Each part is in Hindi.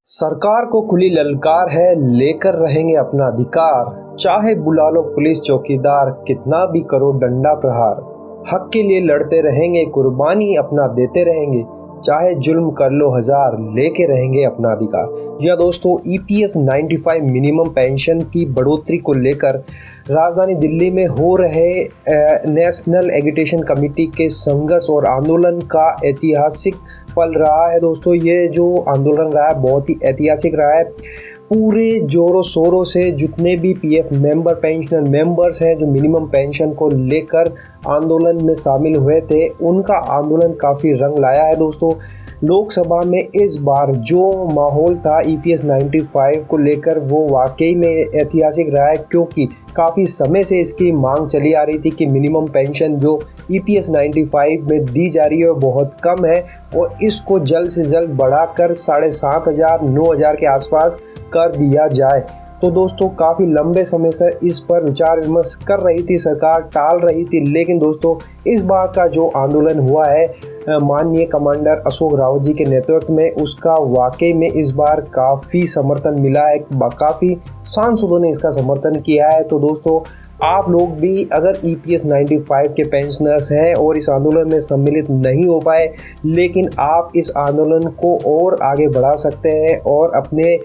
सरकार को खुली ललकार है, लेकर रहेंगे अपना अधिकार। चाहे बुला लो पुलिस चौकीदार, कितना भी करो डंडा प्रहार। हक के लिए लड़ते रहेंगे, कुर्बानी अपना देते रहेंगे। चाहे जुल्म कर लो हजार, लेके रहेंगे अपना अधिकार। जी हाँ दोस्तों, EPS 95 मिनिमम पेंशन की बढ़ोतरी को लेकर राजधानी दिल्ली में हो रहे नेशनल एजुकेशन कमेटी के संघर्ष और आंदोलन का ऐतिहासिक पल रहा है। दोस्तों, ये जो आंदोलन रहा है बहुत ही ऐतिहासिक रहा है। पूरे जोरों शोरों से जितने भी PF मेंबर, पेंशनर मेंबर्स हैं जो मिनिमम पेंशन को लेकर आंदोलन में शामिल हुए थे, उनका आंदोलन काफ़ी रंग लाया है। दोस्तों, लोकसभा में इस बार जो माहौल था EPS 95 को लेकर, वो वाकई में ऐतिहासिक रहा है, क्योंकि काफ़ी समय से इसकी मांग चली आ रही थी कि मिनिमम पेंशन जो EPS 95 में दी जा रही है वो बहुत कम है और इसको जल्द से जल्द बढ़ाकर 7,500 9,000 के आसपास कर दिया जाए। तो दोस्तों, काफ़ी लंबे समय से इस पर विचार विमर्श कर रही थी सरकार, टाल रही थी, लेकिन दोस्तों इस बार का जो आंदोलन हुआ है माननीय कमांडर अशोक रावत जी के नेतृत्व में, उसका वाकई में इस बार काफ़ी समर्थन मिला है। काफ़ी सांसदों ने इसका समर्थन किया है। तो दोस्तों, आप लोग भी अगर EPS 95 के पेंशनर्स हैं और इस आंदोलन में सम्मिलित नहीं हो पाए, लेकिन आप इस आंदोलन को और आगे बढ़ा सकते हैं और अपने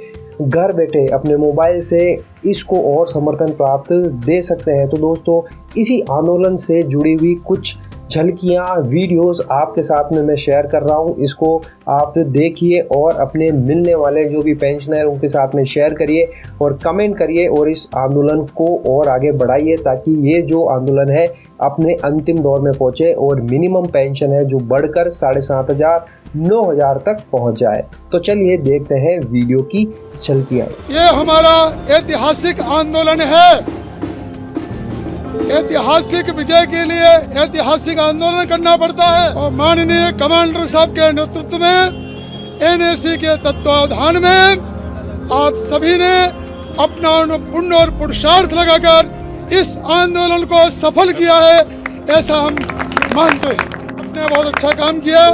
घर बैठे अपने मोबाइल से इसको और समर्थन प्राप्त दे सकते हैं। तो दोस्तों, इसी आंदोलन से जुड़ी हुई कुछ झलकियाँ, वीडियोस आपके साथ में मैं शेयर कर रहा हूँ। इसको आप देखिए और अपने मिलने वाले जो भी पेंशनर हैं उनके साथ में शेयर करिए और कमेंट करिए और इस आंदोलन को और आगे बढ़ाइए, ताकि ये जो आंदोलन है अपने अंतिम दौर में पहुँचे और मिनिमम पेंशन है जो बढ़कर 7,500 9,000 तक पहुँच जाए। तो चलिए देखते हैं वीडियो की झलकियाँ। ये हमारा ऐतिहासिक आंदोलन है। ऐतिहासिक विजय के लिए ऐतिहासिक आंदोलन करना पड़ता है और माननीय कमांडर साहब के नेतृत्व में, NAC के तत्वावधान में आप सभी ने अपना पुण्य और पुरुषार्थ लगाकर इस आंदोलन को सफल किया है, ऐसा हम मानते हैं। आपने बहुत अच्छा काम किया।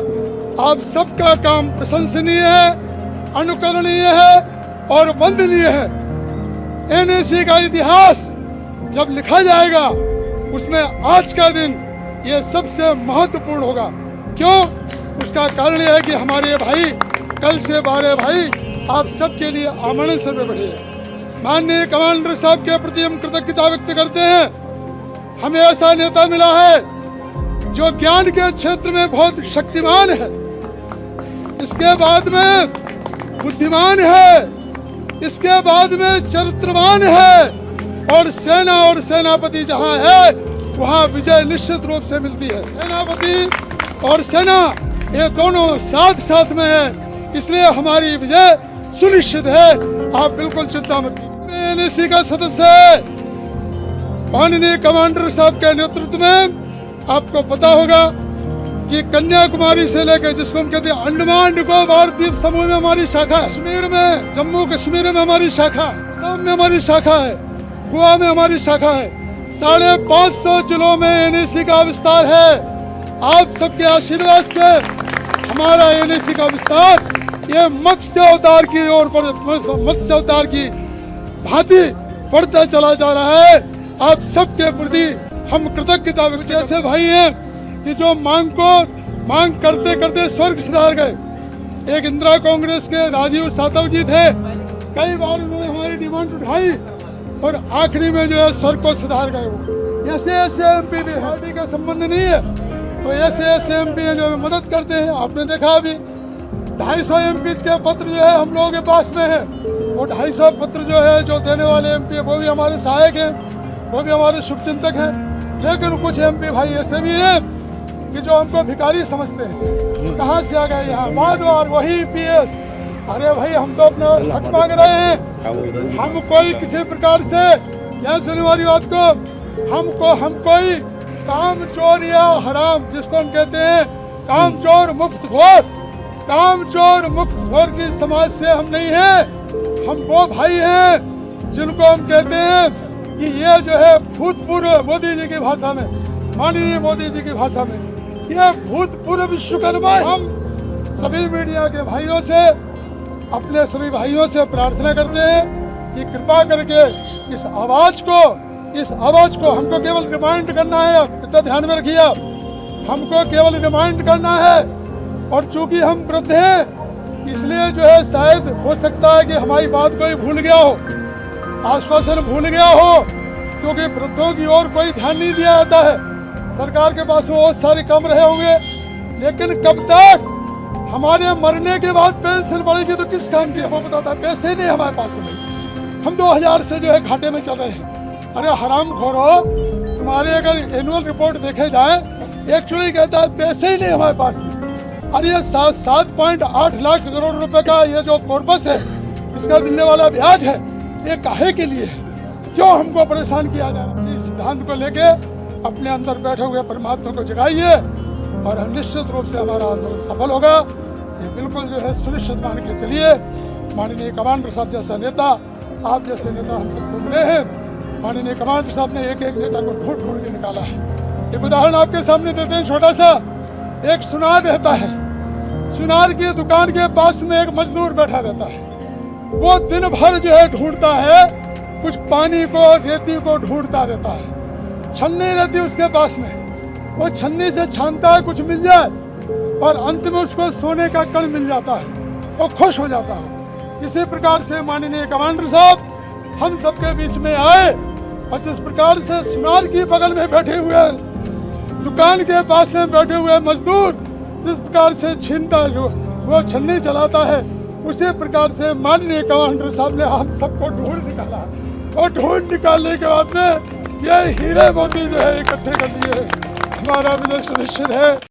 आप सबका काम प्रशंसनीय है, अनुकरणीय है और वंदनीय है। NAC का इतिहास जब लिखा जाएगा उसमें आज का दिन ये सबसे महत्वपूर्ण होगा। क्यों? उसका कारण यह है कि हमारे भाई कल से 12 भाई आप सबके लिए आमरण सर में बैठे हैं। माननीय कमांडर साहब के प्रति हम कृतज्ञता व्यक्त करते हैं। हमें ऐसा नेता मिला है जो ज्ञान के क्षेत्र में बहुत शक्तिमान है, इसके बाद में बुद्धिमान है, इसके बाद में चरित्रवान है और सेना और सेनापति जहां है वहां विजय निश्चित रूप से मिलती है। सेनापति और सेना ये दोनों साथ साथ में है, इसलिए हमारी विजय सुनिश्चित है। आप बिल्कुल चिंता मत कीजिए। NAC का सदस्य है माननीय कमांडर साहब के नेतृत्व में। आपको पता होगा कि कन्याकुमारी से लेकर जिसको हम कहते हैं अंडमान निकोबार द्वीप समूह में हमारी शाखा, कश्मीर में, जम्मू कश्मीर में हमारी शाखा, असम में हमारी शाखा है, गोवा में हमारी शाखा है। 550 जिलों में NAC का विस्तार है। आप सबके आशीर्वाद से हमारा NAC का विस्तार ये मत्स्य अवतार की ओर, मत्स्य अवतार की भांति बढ़ता चला जा रहा है। आप सबके प्रति हम कृतज्ञता जैसे भाई हैं कि जो मांग करते करते स्वर्ग सिधार गए। एक इंदिरा कांग्रेस के राजीव सातव जी थे, कई बार उन्होंने हमारी डिमांड उठाई और आखिरी में जो है स्वर्ग को सुधार गए। वो ऐसे MP भी पार्टी का संबंध नहीं है, तो ऐसे MP है जो हमें मदद करते हैं। आपने देखा अभी 250 MP के पत्र जो है हम लोगों के पास में है। वो 250 पत्र जो है जो देने वाले MP है वो भी हमारे सहायक हैं, वो भी हमारे शुभचिंतक हैं। लेकिन कुछ MP भाई ऐसे भी हैं कि जो हमको भिखारी समझते हैं। कहाँ से आ गए यहाँ बाद बार वही EPS। अरे भाई, हम तो अपना हक मांग रहे हैं। हम कोई किसी प्रकार से, यह सुनने वाली बात को, हम कोई काम चोर या हराम जिसको हम कहते हैं काम चोर मुक्त घोर की समाज से हम नहीं हैं। हम वो भाई हैं जिनको हम कहते हैं कि ये जो है भूतपूर्व, मोदी जी की भाषा में, माननीय मोदी जी की भाषा में, ये भूतपूर्व विश्वकर्मा। हम सभी मीडिया के भाइयों से अपने सभी भाइयों से प्रार्थना करते हैं कि कृपा करके इस आवाज को हमको केवल रिमाइंड करना है। इतना ध्यान में रखिए, हमको केवल रिमाइंड करना है। और चूंकि हम वृद्ध हैं, इसलिए जो है शायद हो सकता है कि हमारी बात कोई भूल गया हो, आश्वासन भूल गया हो, क्योंकि वृद्धों की ओर कोई ध्यान नहीं दिया जाता है। सरकार के पास बहुत सारे काम रहे होंगे, लेकिन कब तक हमारे मरने के बाद पेंशन बढ़ेगी तो किस काम की? हमको बताता है पैसे नहीं हमारे पास नहीं। हम 2000 से जो है घाटे में चल रहे हैं। अरे हराम खोरो, तुम्हारे अगर एनुअल रिपोर्ट देखे जाए, एक्चुअली कहता है पैसे ही नहीं हमारे पास में। अरे ये 7.8 लाख करोड़ रुपए का ये जो कॉर्पस है, इसका मिलने वाला ब्याज है, ये काहे के लिए है? क्यों हमको परेशान किया जा रहा है? इस सिद्धांत को लेके अपने अंदर बैठे हुए परमात्मा को जगाइए और निश्चित रूप से हमारा आंदोलन सफल होगा। ये बिल्कुल जो है सुनिश्चित मान के चलिए। माननीय कमांडर साहब जैसा नेता, आप जैसे नेता हम सबको मिले हैं। माननीय कमांडर साहब ने एक नेता को ढूंढ ढूंढ के निकाला है। एक उदाहरण आपके सामने देते हैं छोटा सा। एक सुनार रहता है, सुनार की दुकान के पास में एक मजदूर बैठा रहता है। वो दिन भर जो है ढूंढता है, कुछ पानी को, रेती को ढूंढता रहता है। छन्नी रहती उसके पास में, वो छन्नी से छानता है, कुछ मिल जाए और अंत में उसको सोने का कण मिल जाता है, वो खुश हो जाता है। इसी प्रकार से माननीय कमांडर साहब हम सबके बीच में आए और जिस प्रकार से सुनार की बगल में बैठे हुए, दुकान के पास में बैठे हुए मजदूर जिस प्रकार से छीनता जो वो छन्नी चलाता है, उसी प्रकार से माननीय कमांडर साहब ने हम सबको ढूंढ निकाला। और ढूंढ निकालने के बाद में ये हीरे मोती जो है इकट्ठे कर लिए, हमारा विजय सुनिश्चित है।